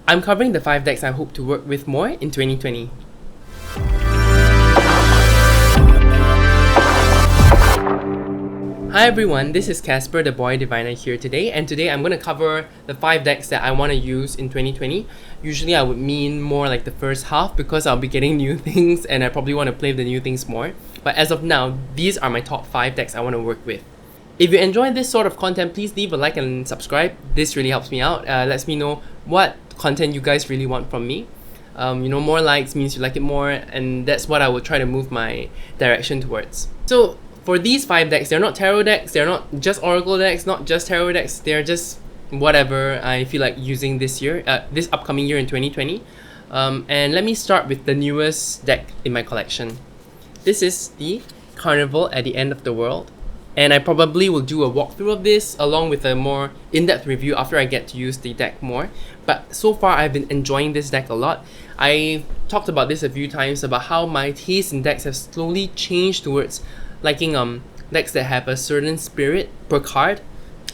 I'm covering the 5 decks I hope to work with more in 2020. Hi everyone, this is Casper the Boy Diviner here today, and today I'm going to cover the 5 decks that I want to use in 2020. Usually I would mean more like the first half because I'll be getting new things and I probably want to play with the new things more. But as of now, these are my top 5 decks I want to work with. If you enjoy this sort of content, please leave a like and subscribe. This really helps me out. Lets me know what content you guys really want from me. More likes means you like it more, and that's what I will try to move my direction towards. So for these 5 decks, they're not tarot decks, they're not just oracle decks, not just tarot decks, they're just whatever I feel like using this year, this upcoming year in 2020. And let me start with the newest deck in my collection. This is the Carnival at the End of the World. And I probably will do a walkthrough of this along with a more in-depth review after I get to use the deck more. But so far I've been enjoying this deck a lot. I talked about this a few times about how my taste in decks have slowly changed towards liking decks that have a certain spirit per card.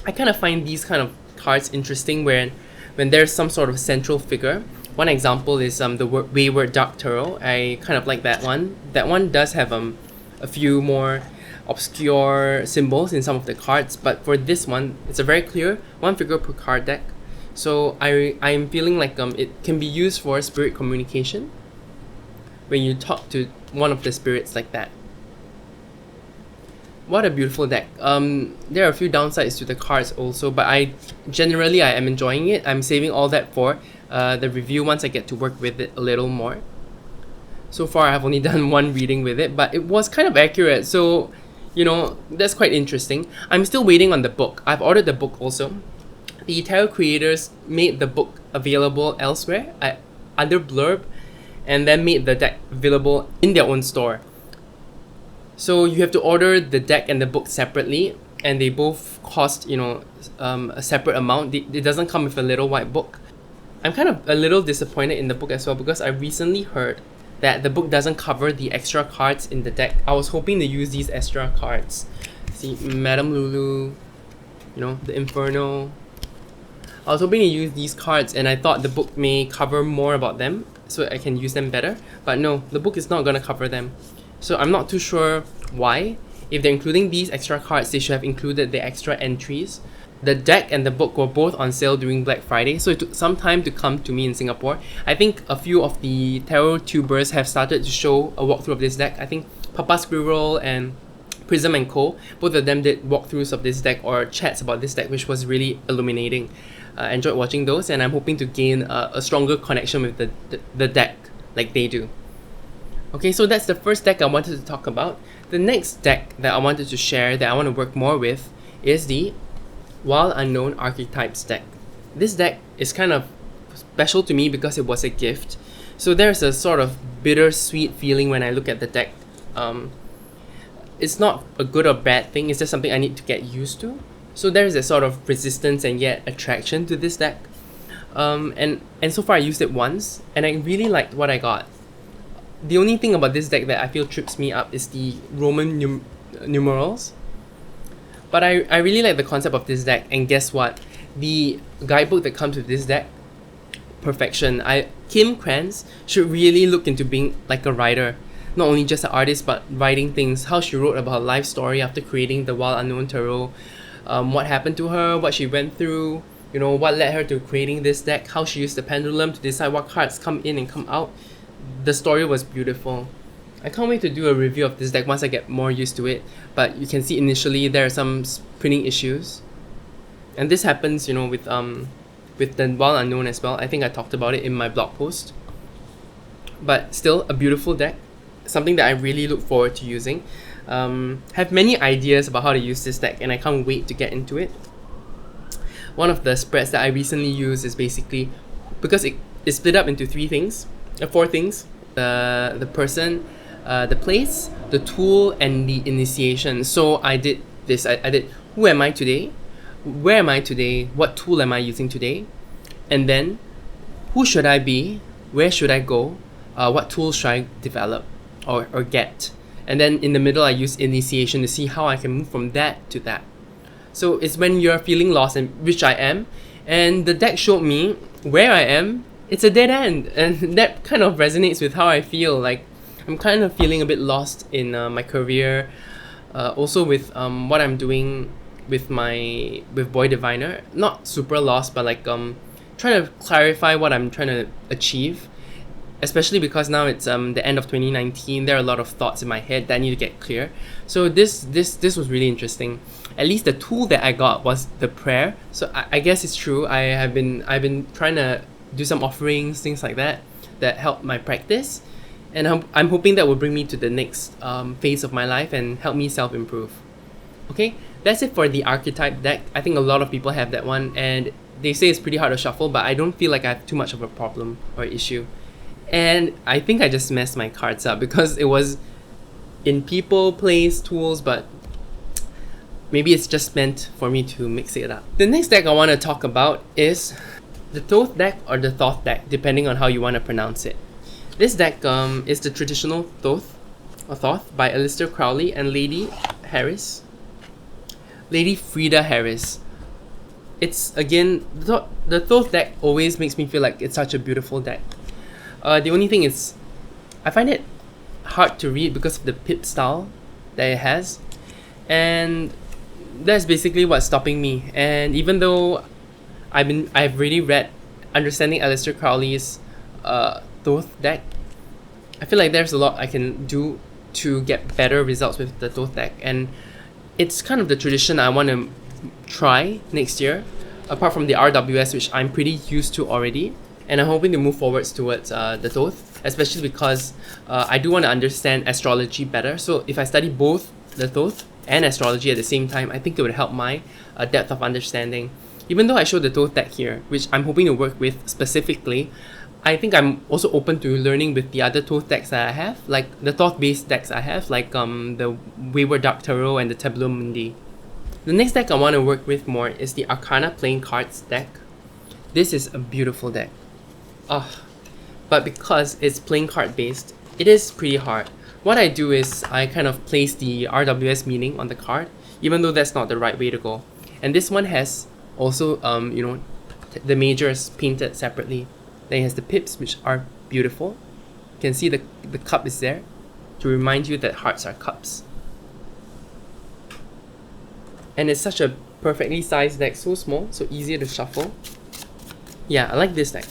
I kind of find these kind of cards interesting when there's some sort of central figure. One example is the Wayward Dark Tarot. I kind of like that one. That one does have a few more obscure symbols in some of the cards, but for this one, it's a very clear one figure per card deck. So I'm feeling like it can be used for spirit communication when you talk to one of the spirits like that. What a beautiful deck. There are a few downsides to the cards also, but I am enjoying it. I'm saving all that for the review once I get to work with it a little more. So far, I've only done one reading with it, but it was kind of accurate, so that's quite interesting. I'm still waiting on the book. I've ordered the book also. The tarot creators made the book available elsewhere under Blurb, and then made the deck available in their own store. So you have to order the deck and the book separately, and they both cost a separate amount. It doesn't come with a little white book. I'm kind of a little disappointed in the book as well because I recently heard that the book doesn't cover the extra cards in the deck. I was hoping to use these extra cards. See, Madame Lulu, the Inferno. I was hoping to use these cards, and I thought the book may cover more about them so I can use them better. But no, the book is not going to cover them. So I'm not too sure why. If they're including these extra cards, they should have included the extra entries. The deck and the book were both on sale during Black Friday, so it took some time to come to me in Singapore. I think a few of the tarot tubers have started to show a walkthrough of this deck. I think Papa Squirrel and Prism & Co, both of them did walkthroughs of this deck or chats about this deck, which was really illuminating. I enjoyed watching those, and I'm hoping to gain a stronger connection with the deck like they do. Okay, so that's the first deck I wanted to talk about. The next deck that I wanted to share that I want to work more with is the Wild Unknown Archetypes deck. This deck is kind of special to me because it was a gift. So there's a sort of bittersweet feeling when I look at the deck. It's not a good or bad thing, it's just something I need to get used to. So there's a sort of resistance and yet attraction to this deck. And so far I used it once, and I really liked what I got. The only thing about this deck that I feel trips me up is the Roman numerals. But I really like the concept of this deck, and guess what? The guidebook that comes with this deck, perfection. Kim Kranz should really look into being like a writer. Not only just an artist, but writing things. How she wrote about her life story after creating the Wild Unknown Tarot. What happened to her, what she went through, what led her to creating this deck, how she used the pendulum to decide what cards come in and come out. The story was beautiful. I can't wait to do a review of this deck once I get more used to it, but you can see initially there are some printing issues. And this happens, with the Wild Unknown as well. I think I talked about it in my blog post. But still, a beautiful deck. Something that I really look forward to using. Have many ideas about how to use this deck, and I can't wait to get into it. One of the spreads that I recently used is basically, because it is split up into 4 things. The person, the place, the tool, and the initiation. So I did this. I did who am I today? Where am I today? What tool am I using today? And then who should I be? Where should I go? What tools should I develop or get? And then in the middle I use initiation to see how I can move from that to that. So it's when you're feeling lost, and which I am, and the deck showed me where I am it's a dead end, and that kind of resonates with how I feel. Like I'm kind of feeling a bit lost in my career, also with what I'm doing with Boy Diviner. Not super lost, but like trying to clarify what I'm trying to achieve. Especially because now it's the end of 2019, there are a lot of thoughts in my head that need to get clear. So this was really interesting. At least the tool that I got was the prayer. So I guess it's true. I've been trying to do some offerings, things like that help my practice, and I'm hoping that will bring me to the next phase of my life and help me self-improve. Okay, that's it for the archetype deck. I think a lot of people have that one, and they say it's pretty hard to shuffle, but I don't feel like I have too much of a problem or issue. And I think I just messed my cards up because it was in people, place, tools, but maybe it's just meant for me to mix it up. The next deck I want to talk about is the Thoth deck or the Thoth deck, depending on how you want to pronounce it. This deck is the traditional Thoth or Thoth by Aleister Crowley and Lady Frida Harris. It's again, the Thoth deck always makes me feel like it's such a beautiful deck. The only thing is, I find it hard to read because of the pip style that it has, and that's basically what's stopping me. And even though I've really read Understanding Aleister Crowley's Thoth deck, I feel like there's a lot I can do to get better results with the Thoth deck, and it's kind of the tradition I want to try next year, apart from the RWS, which I'm pretty used to already. And I'm hoping to move forwards towards the Thoth, especially because I do want to understand astrology better. So if I study both the Thoth and astrology at the same time, I think it would help my depth of understanding. Even though I showed the Thoth deck here, which I'm hoping to work with specifically, I think I'm also open to learning with the other Thoth decks that I have, like the Thoth-based decks I have, like the Wayward Dark Tarot and the Tableau Mundi. The next deck I want to work with more is the Arcana Playing Cards deck. This is a beautiful deck. But because it's playing card based, it is pretty hard. What I do is I kind of place the RWS meaning on the card, even though that's not the right way to go. And this one has also the majors painted separately. Then it has the pips, which are beautiful. You can see the cup is there to remind you that hearts are cups. And it's such a perfectly sized deck, so small, so easy to shuffle. Yeah, I like this deck.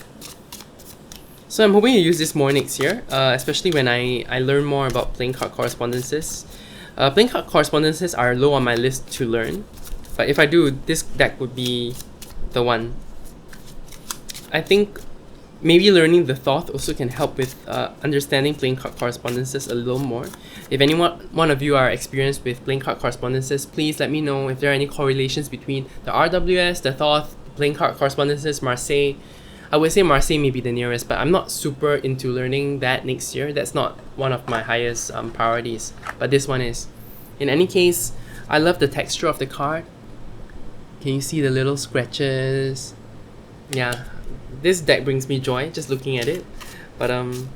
So I'm hoping to use this more next year, especially when I learn more about playing card correspondences. Playing card correspondences are low on my list to learn, but if I do, this deck would be the one. I think maybe learning the Thoth also can help with understanding playing card correspondences a little more. If one of you are experienced with playing card correspondences, please let me know if there are any correlations between the RWS, the Thoth, playing card correspondences, Marseille. I would say Marseille may be the nearest, but I'm not super into learning that next year. That's not one of my highest priorities, but this one is. In any case, I love the texture of the card. Can you see the little scratches? Yeah, this deck brings me joy just looking at it, but I'm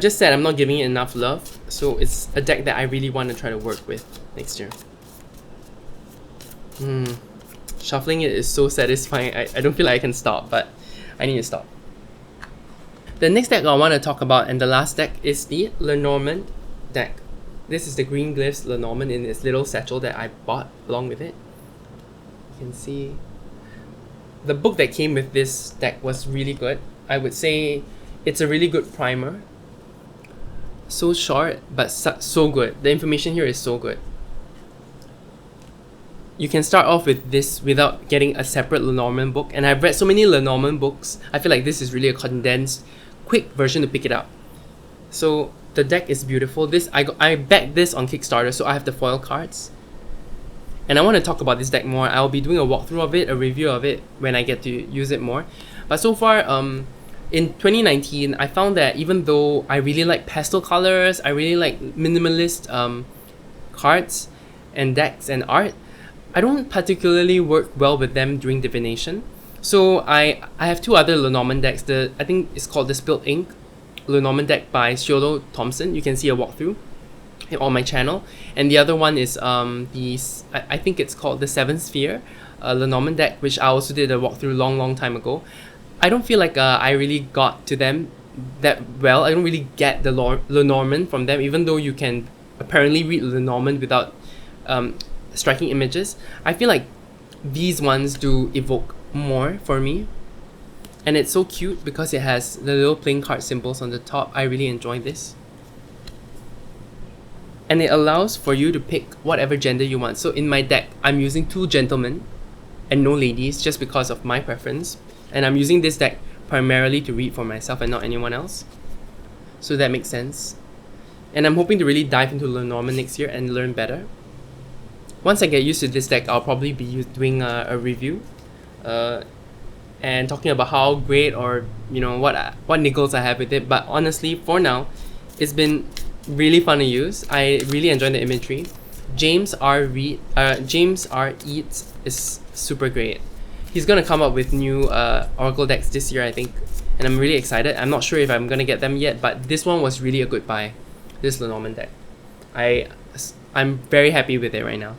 just sad I'm not giving it enough love, so it's a deck that I really want to try to work with next year. Shuffling it is so satisfying. I don't feel like I can stop, but I need to stop. The next deck I want to talk about, and the last deck, is the Lenormand deck. This is the Green Glyphs Lenormand in this little satchel that I bought along with it. You can see the book that came with this deck was really good. I would say it's a really good primer. So short, but so good. The information here is so good. You can start off with this without getting a separate Lenormand book, and I've read so many Lenormand books, I feel like this is really a condensed, quick version to pick it up. So the deck is beautiful. I backed this on Kickstarter, so I have the foil cards. And I want to talk about this deck more. I'll be doing a walkthrough of it, a review of it, when I get to use it more. But so far, in 2019, I found that even though I really like pastel colors, I really like minimalist cards and decks and art, I don't particularly work well with them during divination. So I have two other Lenormand decks. I think it's called the Spilt Ink Lenormand deck by Shiolo Thompson. You can see a walkthrough on my channel. And the other one is I think it's called the Seven Sphere Lenormand deck, which I also did a walkthrough long time ago. I don't feel like I really got to them that well. I don't really get the Lenormand from them, even though you can apparently read Lenormand without striking images. I feel like these ones do evoke more for me. And it's so cute because it has the little playing card symbols on the top. I really enjoy this. And it allows for you to pick whatever gender you want. So in my deck, I'm using 2 gentlemen and no ladies just because of my preference. And I'm using this deck primarily to read for myself and not anyone else. So that makes sense. And I'm hoping to really dive into Lenormand next year and learn better. Once I get used to this deck, I'll probably be doing a review and talking about how great or what niggles I have with it. But honestly, for now, it's been really fun to use. I really enjoy the imagery. James R. Eads is super great. He's gonna come up with new Oracle decks this year, I think, and I'm really excited. I'm not sure if I'm gonna get them yet, but this one was really a good buy. This Lenormand deck, I'm very happy with it right now.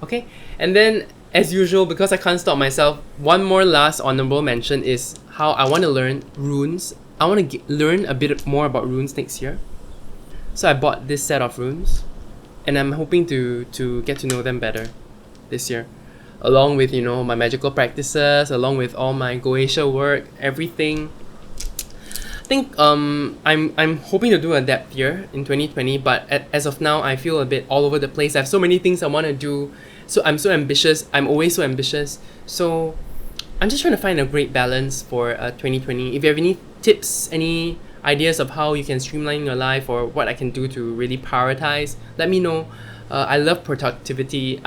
Okay, and then as usual, because I can't stop myself, one more last honorable mention is how I want to learn runes. I want to learn a bit more about runes next year. So I bought this set of runes, and I'm hoping to get to know them better this year, along with my magical practices, along with all my Goetia work, everything. I think I'm hoping to do a depth year in 2020, but as of now, I feel a bit all over the place. I have so many things I want to do, so I'm so ambitious. I'm always so ambitious. So I'm just trying to find a great balance for 2020. If you have any tips, any ideas of how you can streamline your life or what I can do to really prioritize, let me know. I love productivity.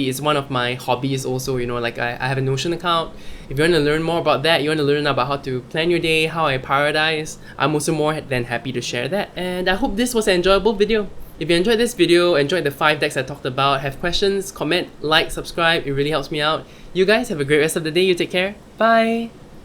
It's one of my hobbies also, like I have a Notion account. If you want to learn more about that, you want to learn about how to plan your day, how I prioritize, I'm also more than happy to share that. And I hope this was an enjoyable video. If you enjoyed this video, enjoyed the 5 decks I talked about, have questions, comment, like, subscribe, it really helps me out. You guys have a great rest of the day. You take care. Bye!